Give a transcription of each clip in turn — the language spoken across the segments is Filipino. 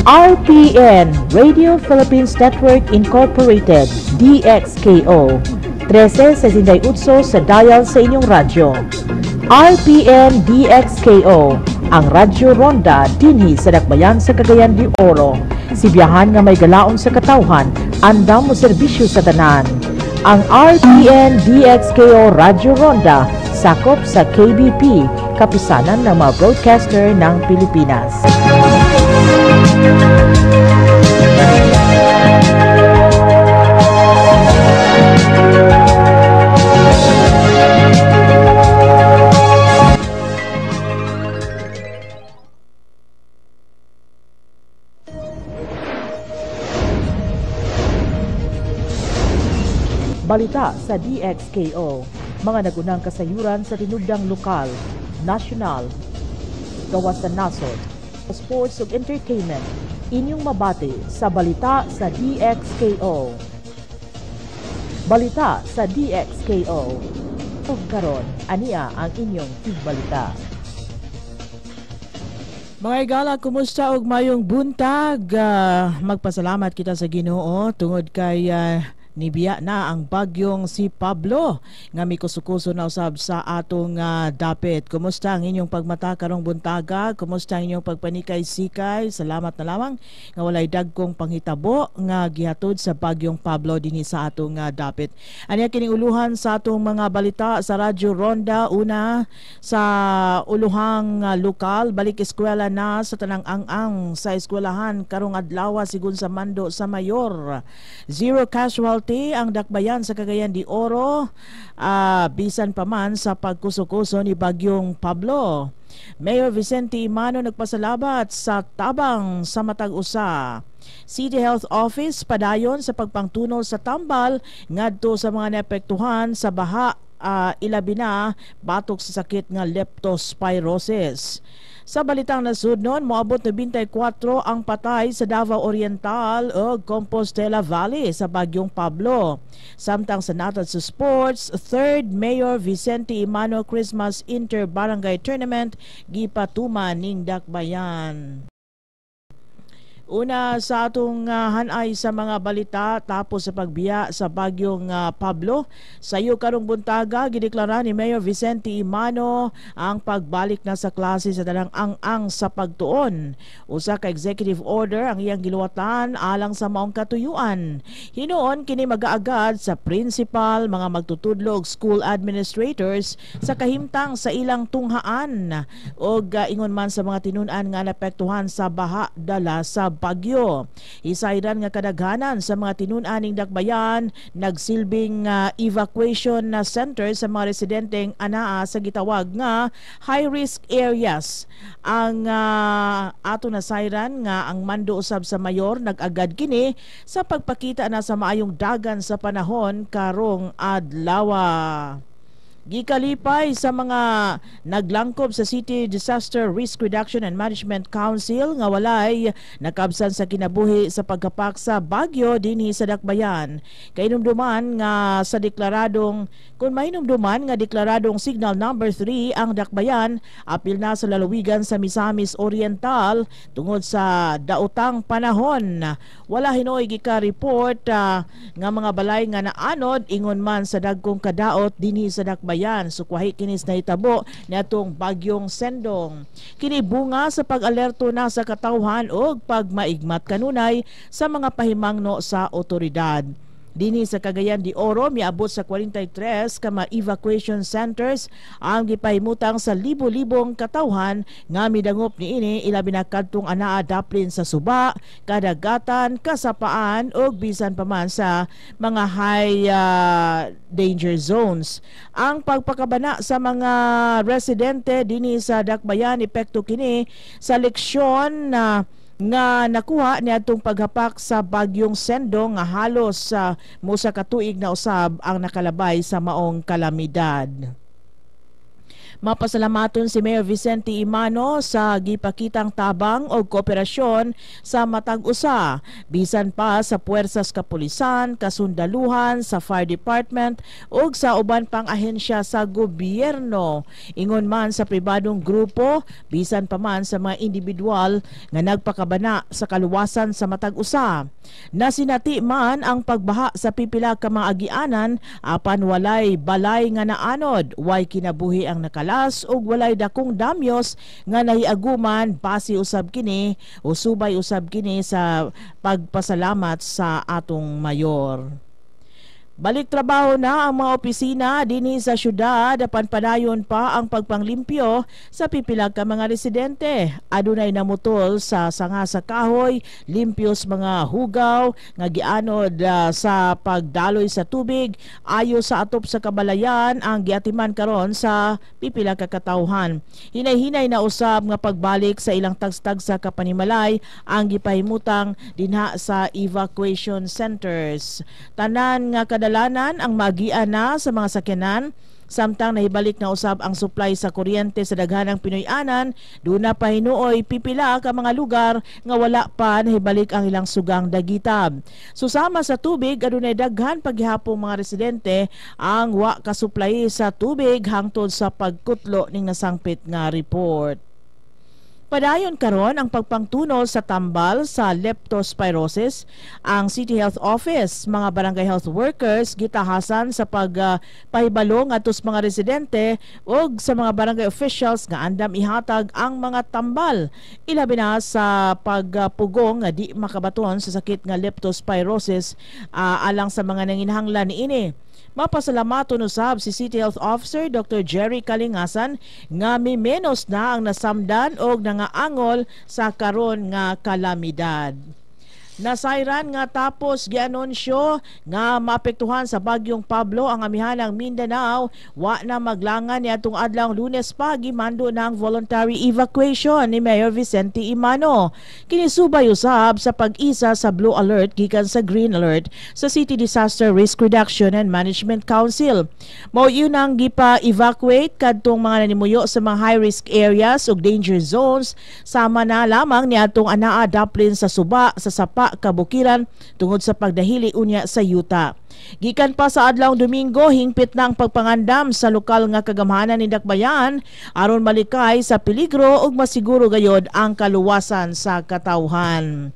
RPN, Radio Philippines Network Incorporated, DXKO. 1368 sa dial sa inyong radyo. RPN DXKO, ang Radyo Ronda dinhi sa Dakbayan sa Cagayan de Oro. Sibiyahan nga may galaon sa katawhan, andam mo serbisyo sa tanan. Ang RPN DXKO Radyo Ronda sakop sa KBP, kapisanan ng mga broadcaster ng Pilipinas. Balita sa DXKO, mga nagunang kasayuran sa tinubdang lokal, nasyonal, gawas sa nasod, sports ug entertainment, inyong mabati sa balita sa DXKO. Balita sa DXKO. Ug karon, ania ang inyong tigbalita. Mga igala, kumusta og mayong buntag? Magpasalamat kita sa Ginoo tungod kay nibiya na ang bagyong si Pablo nga mikusukuso na usab sa atong dapit. Kumusta ang inyong pagmata karong buntaga? Kumusta ang inyong pagpanikay-sikay? Salamat na lamang nga walay dagkong panghitabo nga gihatod sa bagyong Pablo dinhi sa atong dapit. Aniya kining uluhan sa atong mga balita sa Radyo Ronda. Una sa uluhang lokal, balik eskwela na sa tanang ang sa eskwelahan karong adlaw sigun sa mando sa Mayor. Zero casualty ang Dakbayan sa Cagayan de Oro, bisan pa man sa pagkusukuso ni bagyong Pablo. Mayor Vicente Imano nagpasalamat sa tabang sa matag usa. City Health Office padayon sa pagpangtuno sa tambal ngadto sa mga naapektuhan sa baha, ilabi na batok sa sakit nga leptospirosis. Sa balitang nasudnon, moabot na 24 ang patay sa Davao Oriental o Compostela Valley sa bagyong Pablo. Samtang sa natad sa sports, 3rd Mayor Vicente Imano Christmas Inter-Barangay Tournament gipatuman ning Dakbayan. Una sa atong hanay sa mga balita tapos sa pagbiya sa bagyong Pablo. Sayo karong buntaga gideklara ni Mayor Vicente Imano ang pagbalik na sa klase sa tanang ang sa pagtuon. Usa ka executive order ang iyang giluwatan alang sa maong katuyuan. Hinuon kini magaagad sa principal, mga magtutudlog, school administrators sa kahimtang sa ilang tunghaan og ingon man sa mga tinun-an nga naapektuhan sa baha dala sa bagyo. Isayran nga kadaghanan sa mga tinun-aning Dakbayan nagsilbing evacuation center sa mga residenteng anaa sa gitawag nga high-risk areas. Ang ato na sayran nga ang mando usab sa mayor nag-agad kini sa pagpakita na sa maayong dagan sa panahon karong adlaw. Gikalipay sa mga naglangkob sa City Disaster Risk Reduction and Management Council nga walay nakabsan sa kinabuhi sa pagkapak sa bagyo dinhi sa Dakbayan. Kainumduman nga sa deklaradong deklaradong signal number 3 ang Dakbayan, apil na sa lalawigan sa Misamis Oriental tungod sa daotang panahon. Wala hinoy gika-report nga mga balay nga naanod ingon man sa dagkong kadaot dinhi sa Dakbayan. Sukwahi kinis na itabo natong bagyong Sendong. Kini bunga sa pag-alerto na sa katawhan o pagmaigmat kanunay sa mga pahimangno sa otoridad. Dinhi sa Cagayan de Oro, miabot sa 43 ka evacuation centers ang gipahimutang sa libo-libong katawhan nga midangop niini ilabi na kadtong anaa daplin sa suba, kadagatan, kasapaan ug bisan pa man sa mga high danger zones. Ang pagpakabana sa mga residente dinhi sa Dakbayan epekto kini sa leksyon nga nakuha niadtong paghapak sa bagyong Sendong nga halos mosa ka tuig na usab ang nakalabay sa maong kalamidad. Mapasalamaton si Mayor Vicente Imano sa gipakitang tabang o kooperasyon sa matag usa bisan pa sa puwersas kapulisan, kasundaluhan, sa fire department ug sa uban pang ahensya sa gobyerno. Ingon man sa pribadong grupo bisan pa man sa mga individual nga nagpakabana sa kaluwasan sa matag usa. Nasinati man ang pagbaha sa pipila ka mga agianan apan walay balay nga naanod, way kinabuhi ang nakala ug walay dakong damyos nga nahiaguman base usab kini o subay usab kini sa pagpasalamat sa atong mayor. Balik trabaho na ang mga opisina dinhi sa syudad apan padayon pa ang pagpanglimpyo sa pipila ka mga residente. Adunay namutol sa sanga sa kahoy, limpios mga hugaw nga gianod sa pagdaloy sa tubig ayo sa atop sa kabalayan ang giatiman karon sa pipila ka katawhan. Hinay-hinay na usab nga pagbalik sa ilang tagstag sa kapanimalay ang gipahimutang dinha sa evacuation centers. Tanan nga kadalanan ang magian na sa mga sakyanan samtang nahibalik na usab ang supply sa kuryente sa daghanang Pinoy-anan. Doon na pa hinuoy pipila ka mga lugar nga wala pa nahibalik ang ilang sugang dagita. Susama sa tubig adunay daghan paghihapong mga residente ang wa ka supply sa tubig hangtod sa pagkutlo ning nasangpit nga report. Padayon karon ang pagpangtuno sa tambal sa leptospirosis. Ang City Health Office, mga barangay health workers gitahasan sa pagpahibalo ngadto sa mga residente ug sa mga barangay officials nga andam ihatag ang mga tambal. Ilabi na sa pagpugong nga di makabaton sa sakit nga leptospirosis alang sa mga nanginhanglan niini. Mapasalamaton usab si City Health Officer Dr. Jerry Kalingasan nga menos na ang nasamdan og nangaangol sa karon nga kalamidad. Nasayran nga tapos gianunsyo nga maapektuhan sa bagyong Pablo ang amihanang Mindanao, wa na maglangan ni atong adlaw Lunes pa gimando ng voluntary evacuation ni Mayor Vicente Imano. Kinisubay usab sa pag-isa sa Blue Alert gikan sa Green Alert sa City Disaster Risk Reduction and Management Council. Mao yun ang gipa-evacuate kadtong mga nanimuyo sa mga high-risk areas ug danger zones, sama na lamang ni atong anaa daplin sa Suba, sa Sapa, Kabukiran tungod sa pagdahili unya sa yuta. Gikan pa sa adlawng Domingo, hingpit na ang pagpangandam sa lokal nga kagamhanan ni Dakbayan aron malikay sa peligro ug masiguro gayod ang kaluwasan sa katawhan.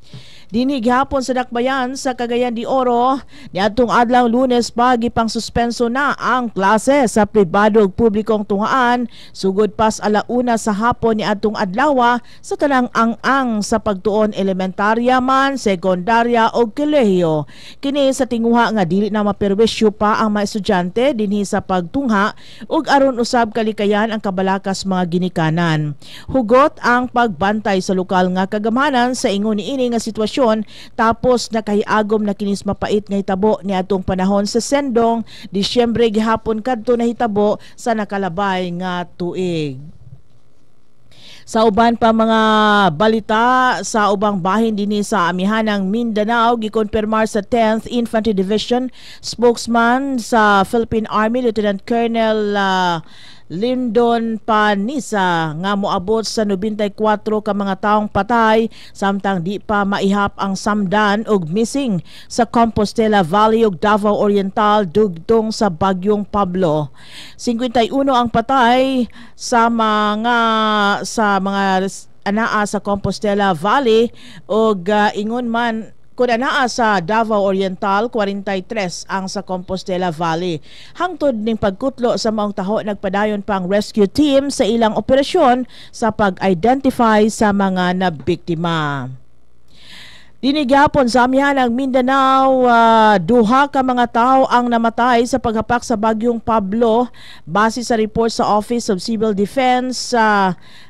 Dinhi gihapon sa Dakbayan sa Cagayan de Oro niadtong adlaw Lunes pa gipang suspenso na ang klase sa pribado ug publikong tungaan sugod pas alauna sa hapon niadtong adlaw sa tanang ang sa pagtuon elementarya man, sekundarya ug kolehiyo. Kini sa tinguha nga dili na maperwisyo pa ang mga estudyante dinhi sa pagtungha ug aron usab kalikayan ang kabalakas mga ginikanan. Hugot ang pagbantay sa lokal nga kagamhanan sa ingon niini nga sitwasyon tapos nakahiagom na kinis mapait nga hitabo ni atong panahon sa Sendong, Disyembre gihapon kadto na hitabo sa nakalabay nga tuig. Sa uban pa mga balita sa ubang bahin dinhi sa amihanang Mindanao, gikonfirmar sa 10th Infantry Division spokesman sa Philippine Army Lieutenant Colonel Lyndon Panisa nga moabot sa 94 ka mga taong patay samtang di pa maihap ang samdan og missing sa Compostela Valley ug Davao Oriental dugtong sa bagyong Pablo. 51 ang patay sa mga anaa sa Compostela Valley ug ingon man kung anaa sa Davao Oriental, 43 ang sa Compostela Valley. Hangtod ning pagkutlo sa maong taho, nagpadayon pang rescue team sa ilang operasyon sa pag-identify sa mga nabiktima. Dinigapon sa amihanang Mindanao, duha ka mga tao ang namatay sa paghapak sa bagyong Pablo base sa report sa Office of Civil Defense.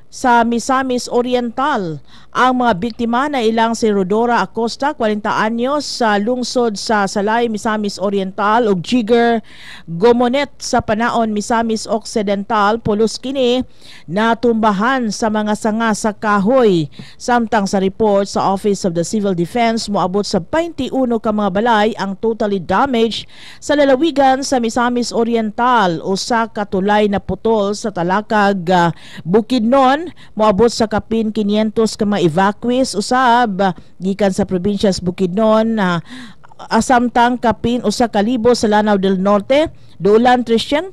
sa Misamis Oriental. Ang mga biktima na ilang si Rodora Acosta, 40 anyos, sa lungsod sa Salay, Misamis Oriental, ug Jigger Gomonet sa Panaon, Misamis Occidental, pulos kini natumbahan sa mga sanga sa kahoy. Samtang sa report sa Office of the Civil Defense, moabot sa 21 ka mga balay ang totally damaged sa lalawigan sa Misamis Oriental. Usa ka tulay na putol sa Talakag, Bukidnon, moabot sa kapin 500 ka mga evacuees usab gikan sa probinsya sa Bukidnon. Samtang kapin usa ka libo sa Lanao del Norte, dulan 300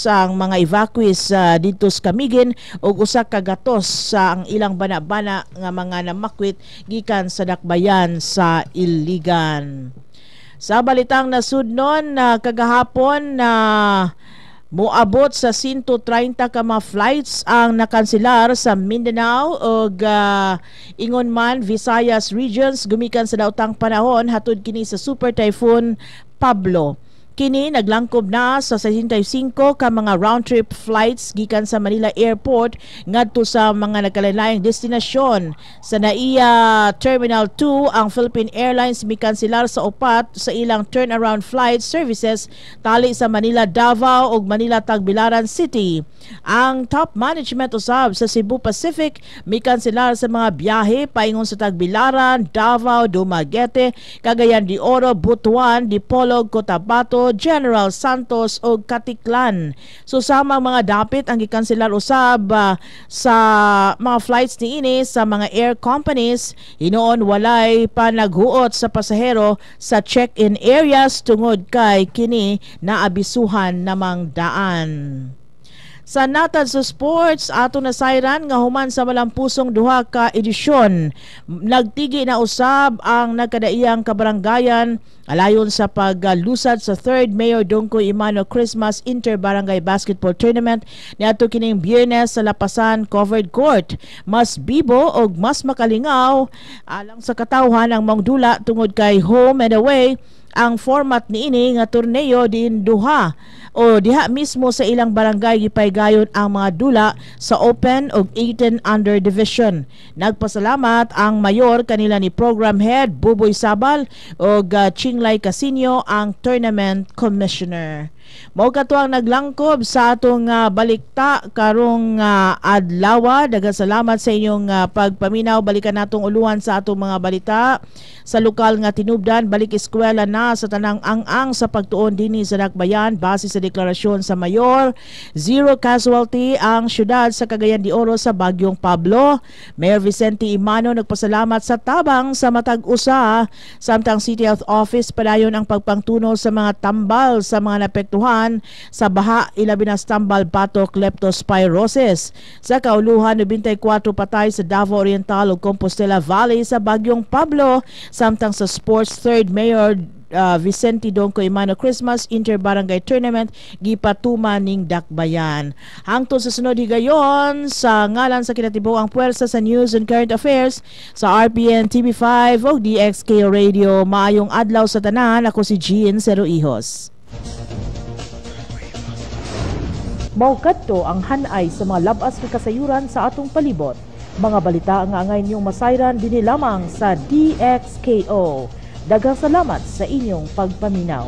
ang mga evacuees dito sa Camiguin ug usa ka gatos sa ang ilang bana-bana nga mga namakwit gikan sa dakbayan sa Iligan. Sa balitang nasudnon, kagahapon na moabot sa 130 ka mga flights ang nakanselar sa Mindanao ug ingon man Visayas regions gumikan sa daotang panahon hatud kini sa Super Typhoon Pablo. Kini naglangkob na sa 65 ka mga round-trip flights gikan sa Manila Airport ngadto sa mga nagkalain-laing destinasyon. Sa NAIA Terminal 2, ang Philippine Airlines mikanselar sa upat sa ilang turnaround flight services tali sa Manila Davao ug Manila Tagbilaran City. Ang top management usab sa Cebu Pacific mikanselar sa mga biyahe paingon sa Tagbilaran, Davao, Dumaguete, Cagayan de Oro, Butuan, Dipolog, Cotabato, General Santos o Katiklan. Susama mga dapit ang gikanselar usab sa mga flights niini sa mga air companies. Hinoon walay pa naghuot sa pasahero sa check-in areas tungod kay kini naabisuhan namang daan. Sa natad sa sports, ato na sayran nga human sa malampusong duha ka edisyon. Nagtigi na usab ang nagkadaiyang kabaranggayan alayon sa paglusad sa 3rd Mayor Dongkoy Imano Christmas Inter-Barangay Basketball Tournament niadto kining Biyernes sa Lapasan Covered Court. Mas bibo og mas makalingaw alang sa katawhan ang mangdula tungod kay home and away ang format niini nga torneo din duha o diha mismo sa ilang barangay gipaygayon ang mga dula sa Open ug 18 under division. Nagpasalamat ang mayor kanila ni Program Head Buboy Sabal ug Chinglay Casino ang tournament commissioner. Mao kato ang naglangkob sa atong balikta karong adlaw. Daghang salamat sa inyong pagpaminaw. Balikan natong uluhan sa atong mga balita sa lokal nga tinubdan. Balik eskwela na sa tanang ang sa pagtuon dinhi sa Dakbayan base sa deklarasyon sa mayor. 0 casualty ang syudad sa Cagayan de Oro sa bagyong Pablo. Mayor Vicente Imano nagpasalamat sa tabang sa matag usa, samtang City Health Office padayon ang pagpangtuno sa mga tambal sa mga napektuhan sa baha, ilabi na tambal batok leptospirosis. Sa kauluhan 94 patay sa Davao Oriental ug Compostela Valley sa bagyong Pablo, samtang sa sports 3rd Mayor Vicente Dongkoy Imano Christmas Inter-Barangay Tournament gipatuman ning Dakbayan. Hangtod sa sunod higayon sa ngalan sa kinatibuang puwersa sa News and Current Affairs sa RPN TV5 o DXK Radio, maayong adlaw sa tanan. Ako si Jean Seroihos. Mao kadto ang hanay sa mga labas nga kasayuran sa atong palibot. Mga balita nga angay niyong masayran dinhi lamang sa DXKO. Daghang salamat sa inyong pagpaminaw.